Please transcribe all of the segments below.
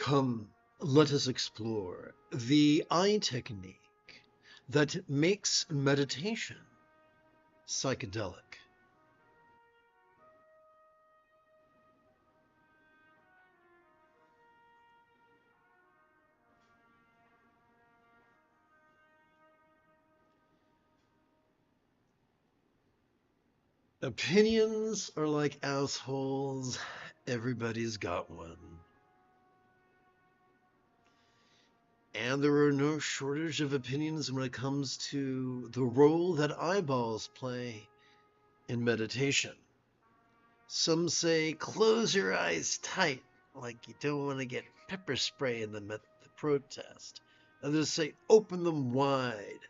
Come, let us explore the eye technique that makes meditation psychedelic. Opinions are like assholes. Everybody's got one. And there are no shortage of opinions when it comes to the role that eyeballs play in meditation. Some say close your eyes tight, like you don't want to get pepper spray in the protest. Others say open them wide.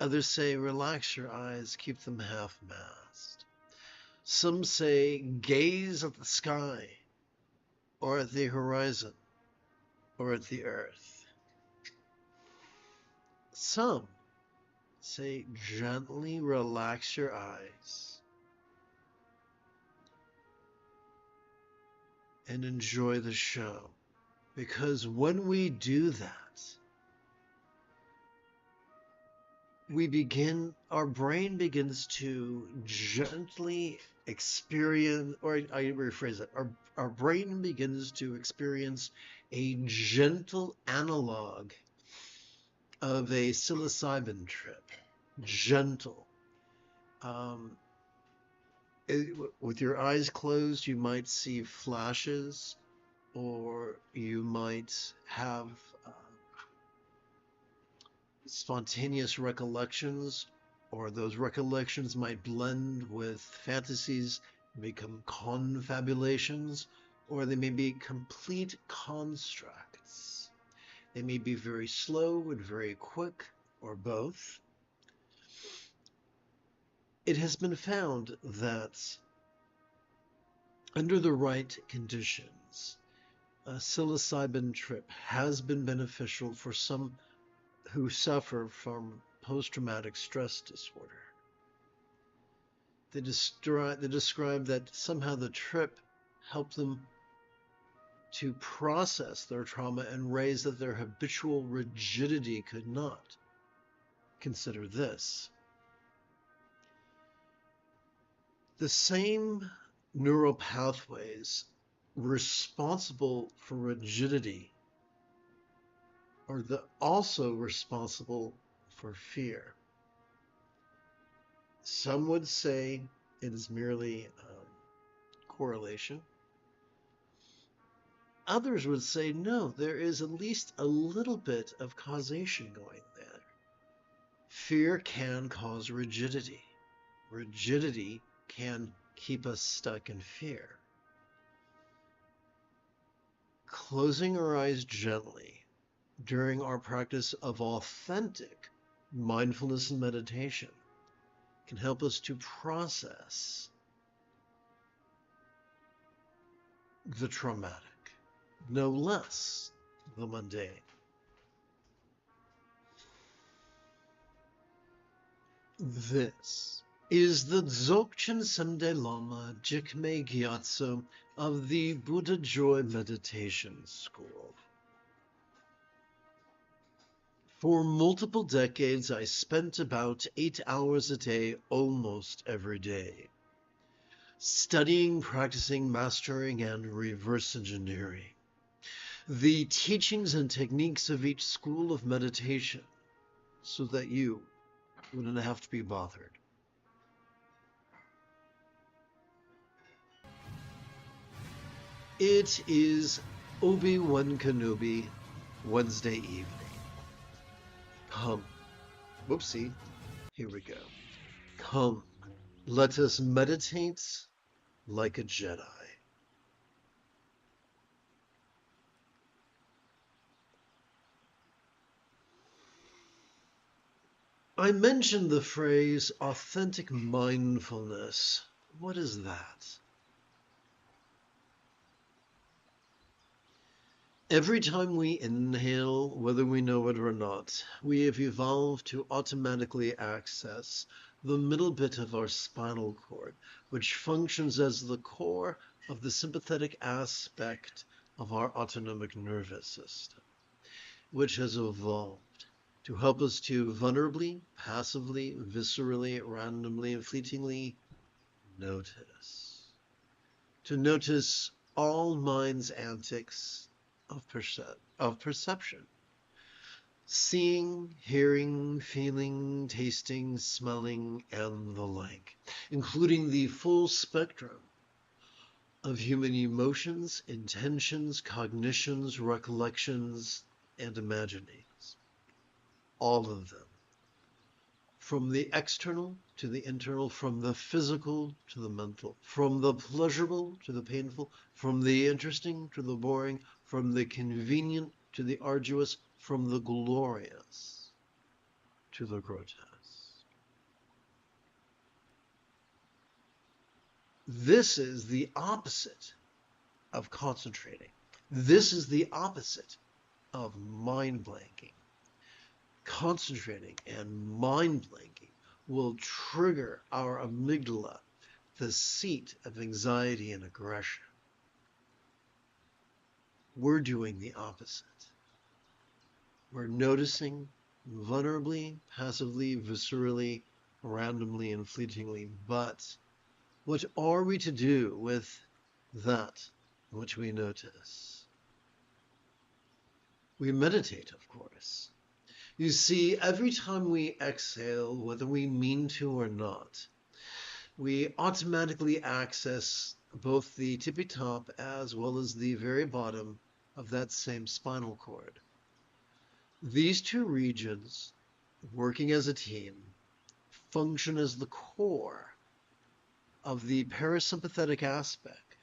Others say relax your eyes, keep them half-mast. Some say gaze at the sky, or at the horizon, or at the earth. Some say gently relax your eyes and enjoy the show. Because when we do that, our brain begins to gently experience, or I rephrase it, our brain begins to experience a gentle analog of a psilocybin trip. Gentle. With your eyes closed, you might see flashes, or you might have spontaneous recollections, or those recollections might blend with fantasies, become confabulations, or they may be complete constructs. They may be very slow and very quick, or both. It has been found that under the right conditions, a psilocybin trip has been beneficial for some who suffer from post-traumatic stress disorder. They describe that somehow the trip helped them to process their trauma in ways that their habitual rigidity could not. Consider this. The same neural pathways responsible for rigidity are also responsible for fear. Some would say it is merely correlation. Others would say, no, there is at least a little bit of causation going there. Fear can cause rigidity. Rigidity can keep us stuck in fear. Closing our eyes gently during our practice of authentic mindfulness and meditation can help us to process the traumatic, no less the mundane. This is the Dzogchen Lama Jigme Gyatso of the Buddha Joy Meditation School. For multiple decades, I spent about 8 hours a day almost every day, studying, practicing, mastering, and reverse engineering the teachings and techniques of each school of meditation so that you wouldn't have to be bothered. It is Obi-Wan Kenobi Wednesday evening. Come, whoopsie, here we go. Come, let us meditate like a Jedi. I mentioned the phrase authentic mindfulness. What is that? Every time we inhale, whether we know it or not, we have evolved to automatically access the middle bit of our spinal cord, which functions as the core of the sympathetic aspect of our autonomic nervous system, which has evolved to help us to vulnerably, passively, viscerally, randomly, and fleetingly notice. To notice all mind's antics of perception. Seeing, hearing, feeling, tasting, smelling, and the like, including the full spectrum of human emotions, intentions, cognitions, recollections, and imaginings. All of them. From the external to the internal, from the physical to the mental, from the pleasurable to the painful, from the interesting to the boring, from the convenient to the arduous, from the glorious to the grotesque. This is the opposite of concentrating. This is the opposite of mind blanking. Concentrating and mind blanking will trigger our amygdala, the seat of anxiety and aggression. We're doing the opposite. We're noticing vulnerably, passively, viscerally, randomly, and fleetingly. But what are we to do with that which we notice? We meditate, of course. You see, every time we exhale, whether we mean to or not, we automatically access both the tippy top as well as the very bottom of that same spinal cord. These two regions, working as a team, function as the core of the parasympathetic aspect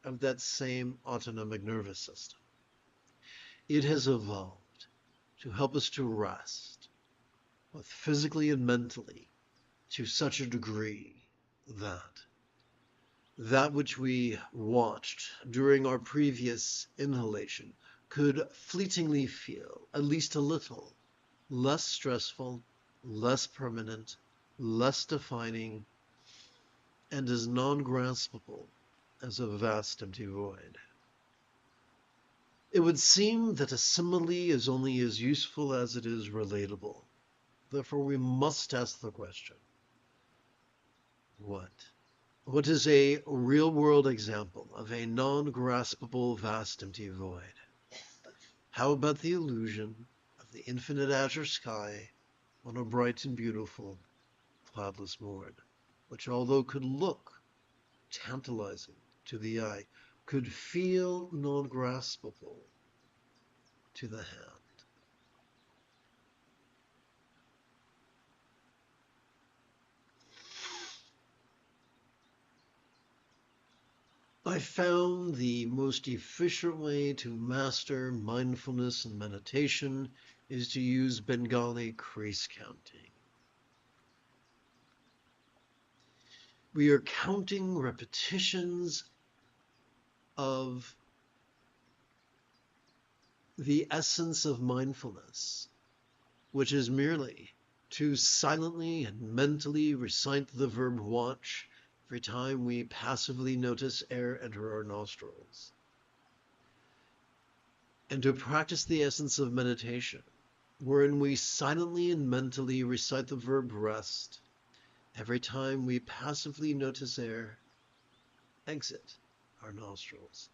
of that same autonomic nervous system. It has evolved to help us to rest, both physically and mentally, to such a degree that that which we watched during our previous inhalation could fleetingly feel, at least a little, less stressful, less permanent, less defining, and as non-graspable as a vast empty void. It would seem that a simile is only as useful as it is relatable. Therefore, we must ask the question, what? What is a real-world example of a non-graspable vast empty void? How about the illusion of the infinite azure sky on a bright and beautiful cloudless morn, which although could look tantalizing to the eye, could feel non-graspable to the hand? I found the most efficient way to master mindfulness and meditation is to use Bengali crease counting. We are counting repetitions of the essence of mindfulness, which is merely to silently and mentally recite the verb watch every time we passively notice air enter our nostrils, and to practice the essence of meditation, wherein we silently and mentally recite the verb rest every time we passively notice air exit our nostrils.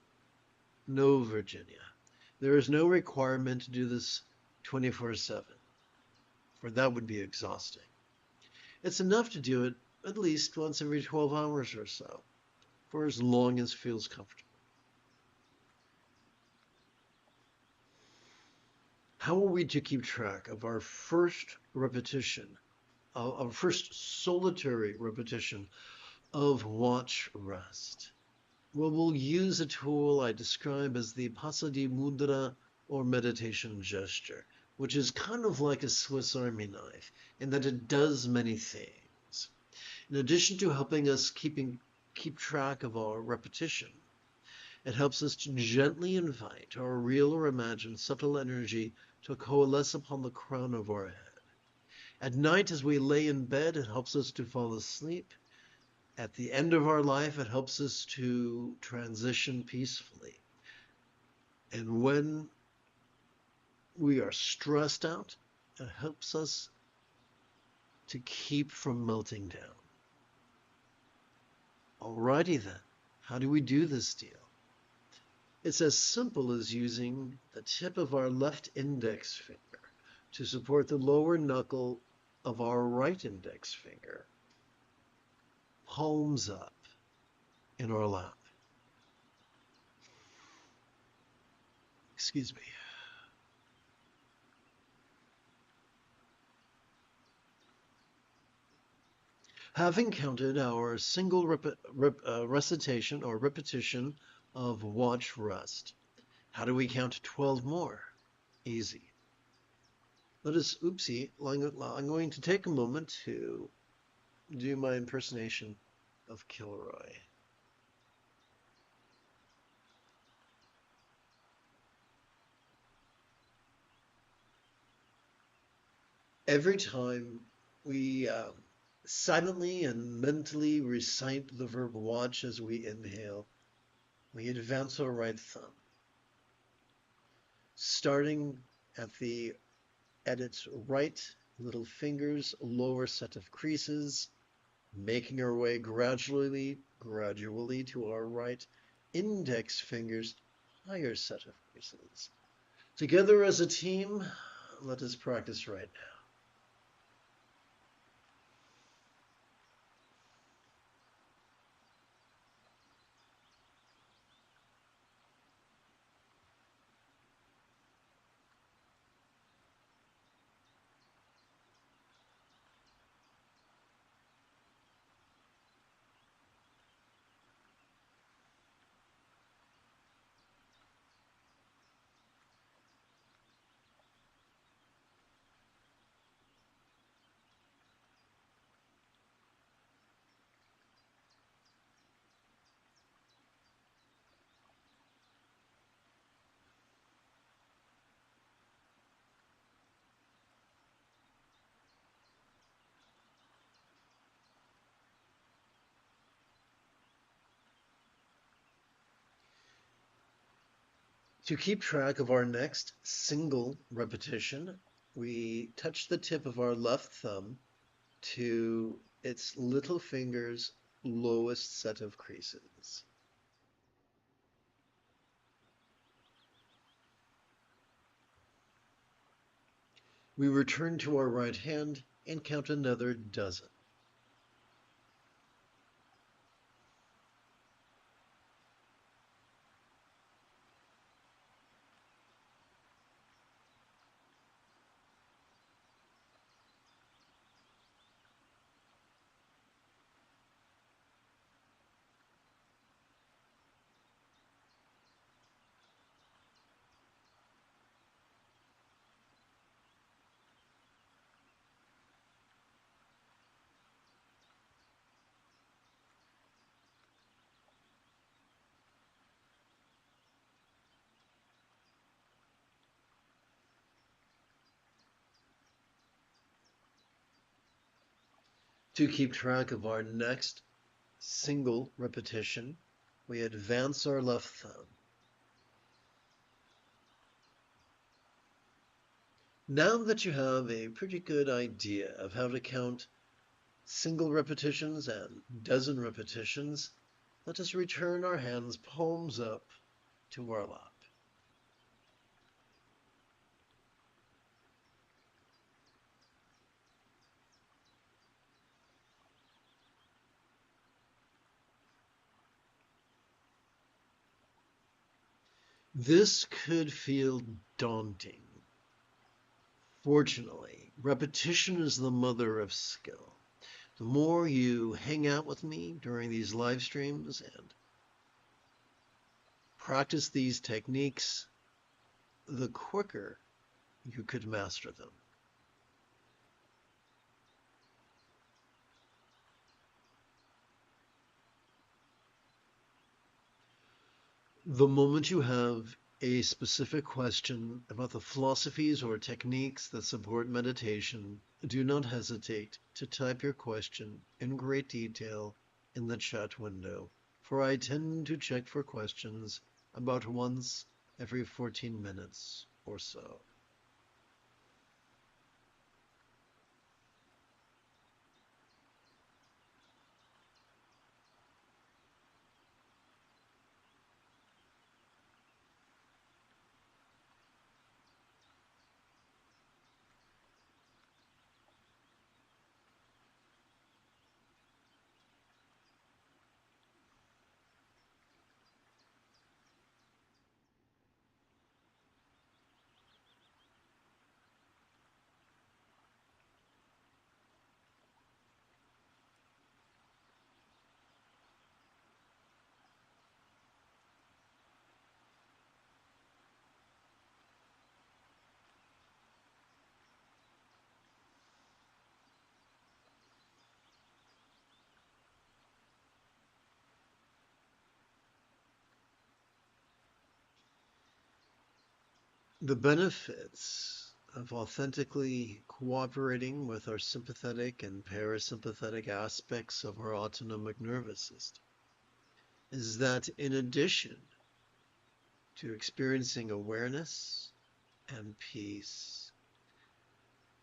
No, Virginia, there is no requirement to do this 24/7, for that would be exhausting. It's enough to do it at least once every 12 hours or so, for as long as feels comfortable. How are we to keep track of our first repetition, our first solitary repetition of watch rest? Well, we'll use a tool I describe as the Pasadi Mudra or meditation gesture, which is kind of like a Swiss Army knife in that it does many things. In addition to helping us keep track of our repetition, it helps us to gently invite our real or imagined subtle energy to coalesce upon the crown of our head. At night, as we lay in bed, it helps us to fall asleep. At the end of our life, it helps us to transition peacefully. And when we are stressed out, it helps us to keep from melting down. Alrighty then, how do we do this deal? It's as simple as using the tip of our left index finger to support the lower knuckle of our right index finger, palms up in our lap. Excuse me. Having counted our single recitation or repetition of watch rest, how do we count 12 more? Easy. I'm going to take a moment to do my impersonation of Kilroy. Every time we silently and mentally recite the verb watch as we inhale, we advance our right thumb, starting at its right little finger's lower set of creases, making our way gradually to our right index finger's higher set of creases. Together as a team, let us practice right now. To keep track of our next single repetition, we touch the tip of our left thumb to its little finger's lowest set of creases. We return to our right hand and count another dozen. To keep track of our next single repetition, we advance our left thumb. Now that you have a pretty good idea of how to count single repetitions and dozen repetitions, let us return our hands palms up to our lap. This could feel daunting. Fortunately, repetition is the mother of skill. The more you hang out with me during these live streams and practice these techniques, the quicker you could master them. The moment you have a specific question about the philosophies or techniques that support meditation, do not hesitate to type your question in great detail in the chat window, for I tend to check for questions about once every 14 minutes or so. The benefits of authentically cooperating with our sympathetic and parasympathetic aspects of our autonomic nervous system is that in addition to experiencing awareness and peace,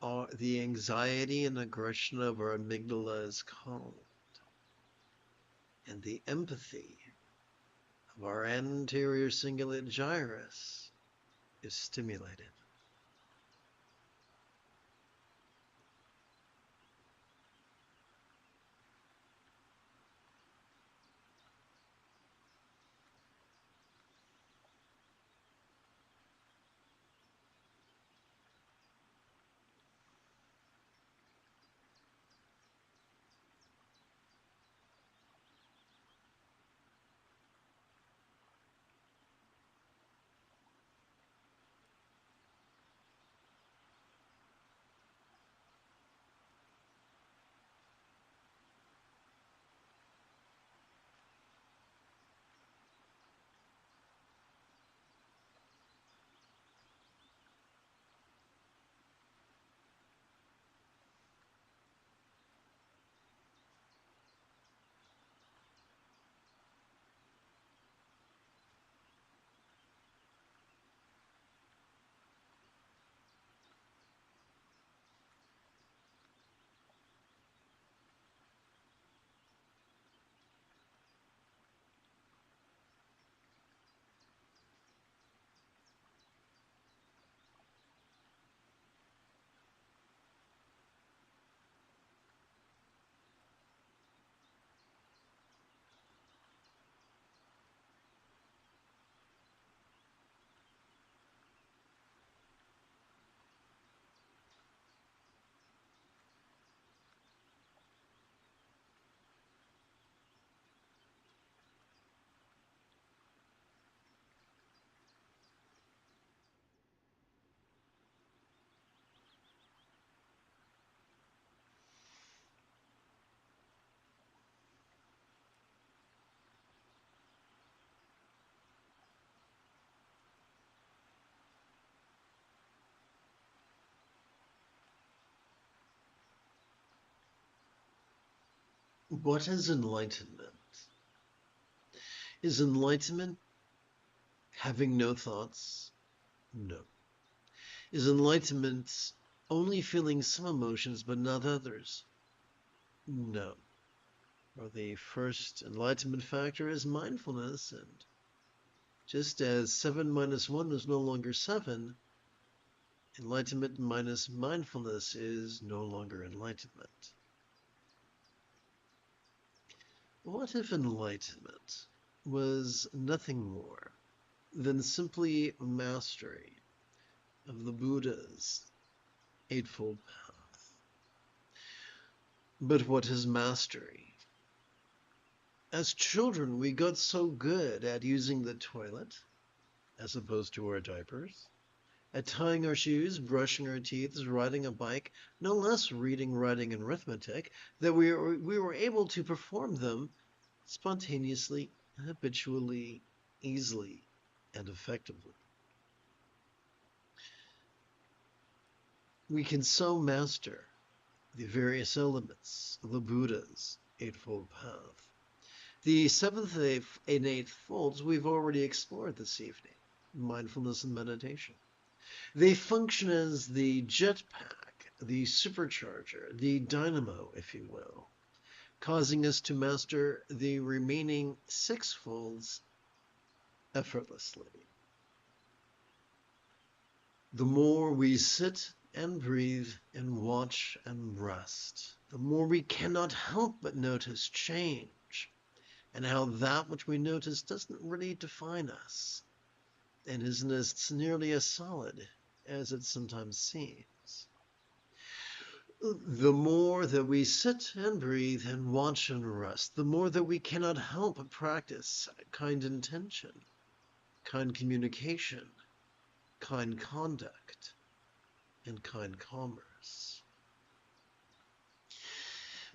the anxiety and aggression of our amygdala is calmed, and the empathy of our anterior cingulate gyrus is stimulated. What is enlightenment? Is enlightenment having no thoughts? No. Is enlightenment only feeling some emotions but not others? No. Or the first enlightenment factor is mindfulness, and just as 7 minus 1 is no longer 7, enlightenment minus mindfulness is no longer enlightenment. What if enlightenment was nothing more than simply mastery of the Buddha's Eightfold Path? But what is mastery? As children, we got so good at using the toilet, as opposed to our diapers, at tying our shoes, brushing our teeth, riding a bike, no less reading, writing, and arithmetic, that we were able to perform them spontaneously, habitually, easily, and effectively. We can so master the various elements of the Buddha's Eightfold Path. The seventh and eighth folds we've already explored this evening. mindfulness and meditation. They function as the jetpack, the supercharger, the dynamo, if you will, causing us to master the remaining six folds effortlessly. The more we sit and breathe and watch and rest, the more we cannot help but notice change, and how that which we notice doesn't really define us, and isn't as nearly as solid as it sometimes seems. The more that we sit and breathe and watch and rest, the more that we cannot help but practice kind intention, kind communication, kind conduct, and kind commerce.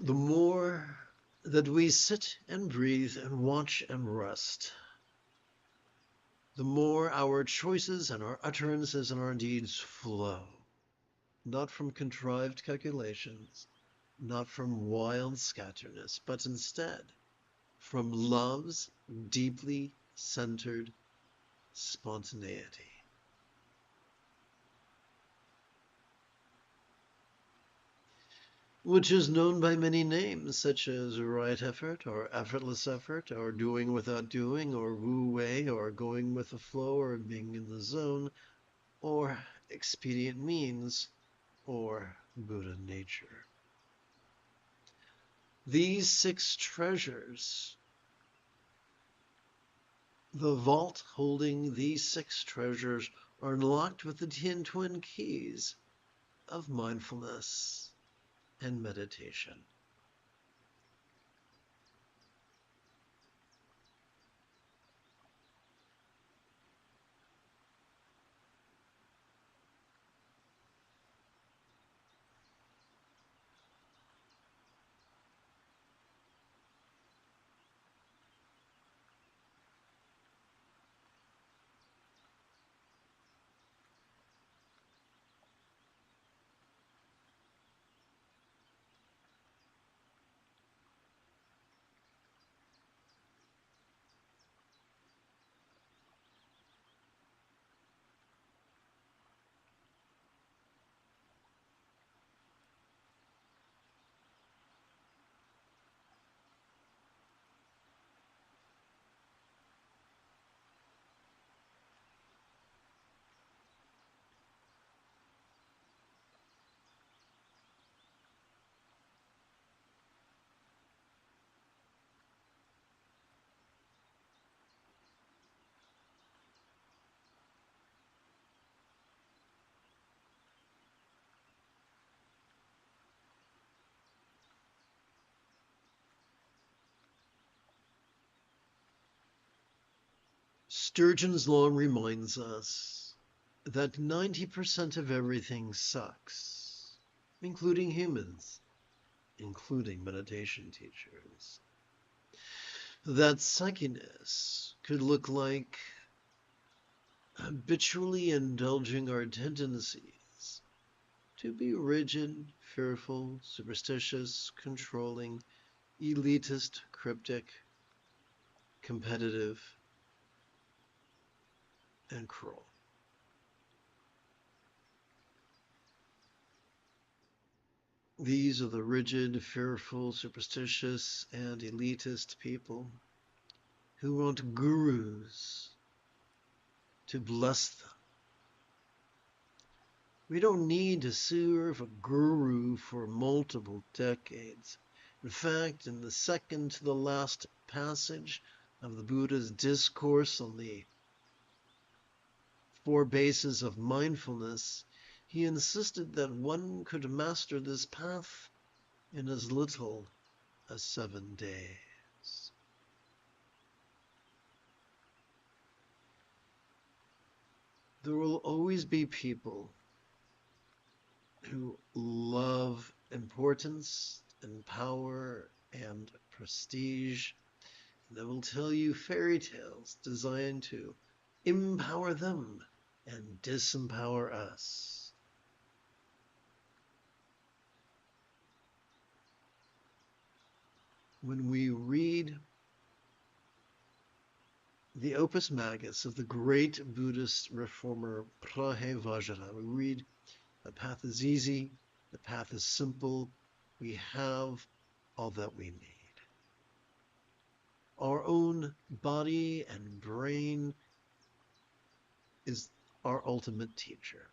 The more that we sit and breathe and watch and rest, the more our choices and our utterances and our deeds flow, not from contrived calculations, not from wild scatteredness, but instead from love's deeply centered spontaneity. Which is known by many names, such as right effort, or effortless effort, or doing without doing, or wu wei, or going with the flow, or being in the zone, or expedient means, or Buddha nature. These six treasures, the vault holding these six treasures, are unlocked with the 10 twin keys of mindfulness and meditation. Sturgeon's law reminds us that 90% of everything sucks, including humans, including meditation teachers. That suckiness could look like habitually indulging our tendencies to be rigid, fearful, superstitious, controlling, elitist, cryptic, competitive, and cruel. These are the rigid, fearful, superstitious, and elitist people who want gurus to bless them. We don't need to serve a guru for multiple decades. In fact, in the second to the last passage of the Buddha's discourse on the four bases of mindfulness, he insisted that one could master this path in as little as 7 days. There will always be people who love importance and power and prestige. They will tell you fairy tales designed to empower them and disempower us. When we read the opus magnus of the great Buddhist reformer Prahevajra. We read, the path is easy, the path is simple, we have all that we need. Our own body and brain is our ultimate teacher.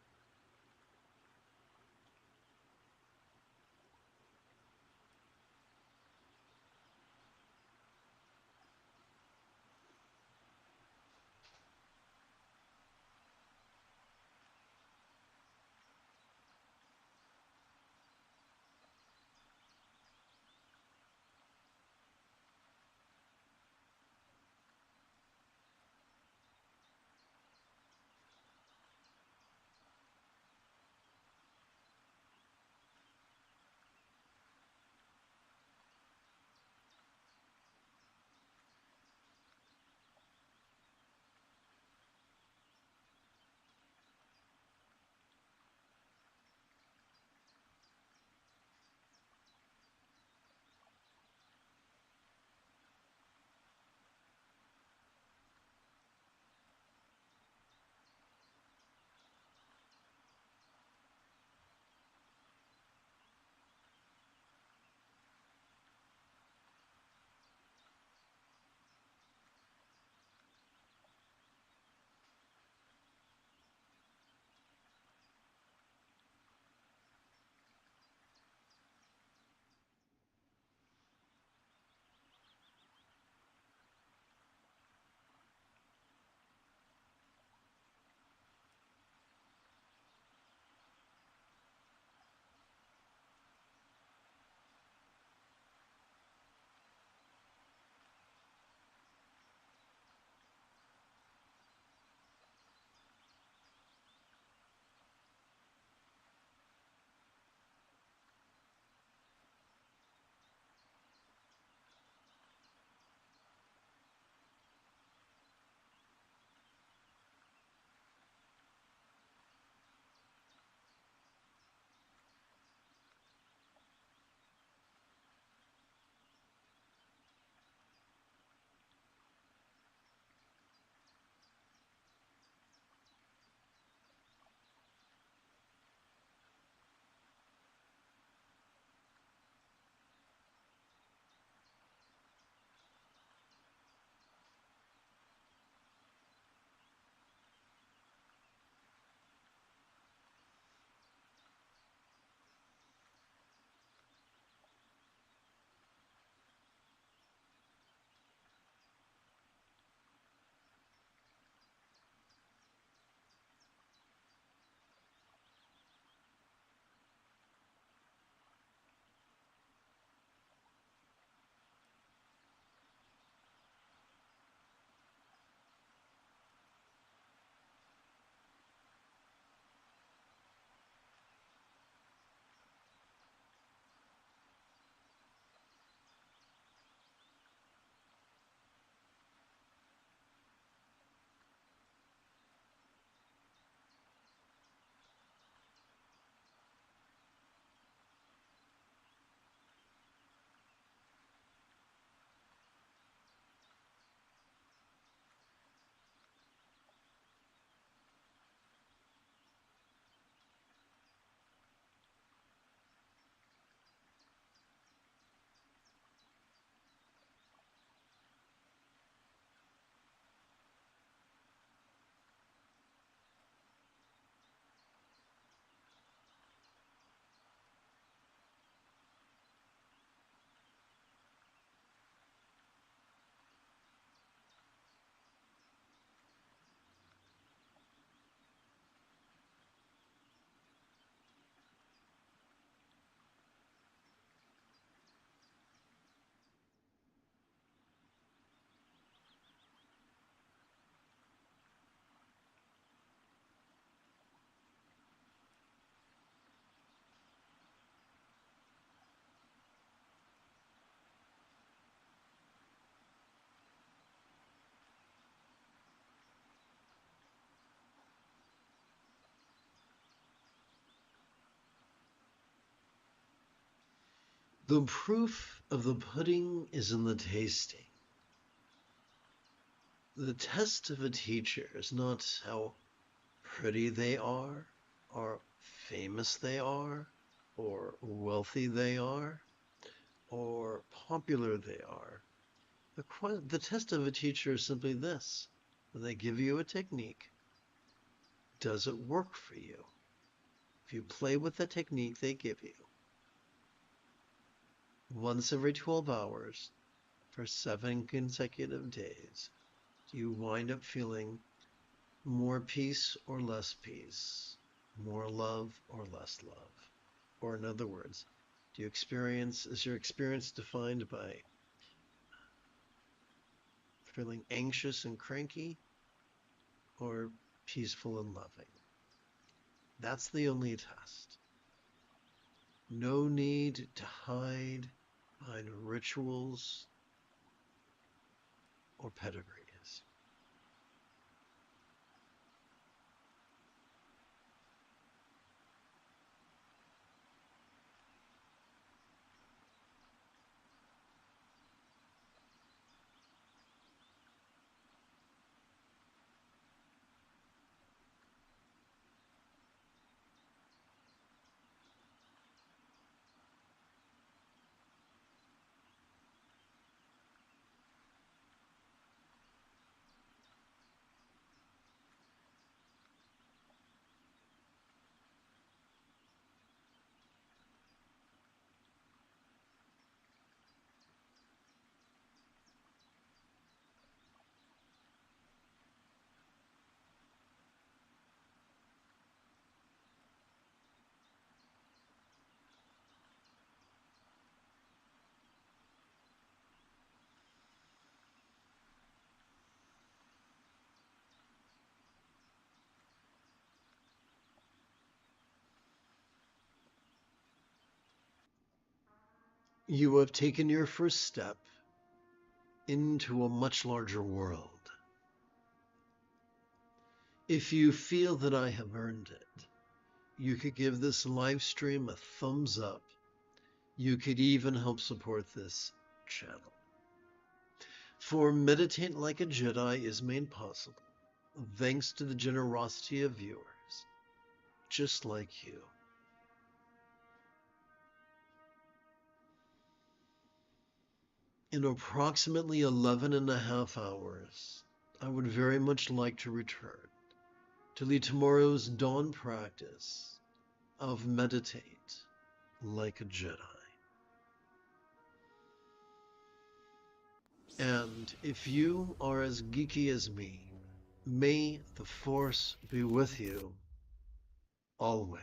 The proof of the pudding is in the tasting. The test of a teacher is not how pretty they are, or famous they are, or wealthy they are, or popular they are. The test of a teacher is simply this. When they give you a technique, does it work for you? If you play with the technique they give you, once every 12 hours for 7 consecutive days, do you wind up feeling more peace or less peace? More love or less love? Or in other words, is your experience defined by feeling anxious and cranky or peaceful and loving? That's the only test. No need to hide behind rituals or pedigrees. You have taken your first step into a much larger world. If you feel that I have earned it, you could give this live stream a thumbs up. You could even help support this channel. For Meditate Like a Jedi is made possible thanks to the generosity of viewers just like you. In approximately 11 and a half hours, I would very much like to return to lead tomorrow's dawn practice of Meditate Like a Jedi. And if you are as geeky as me, may the Force be with you always.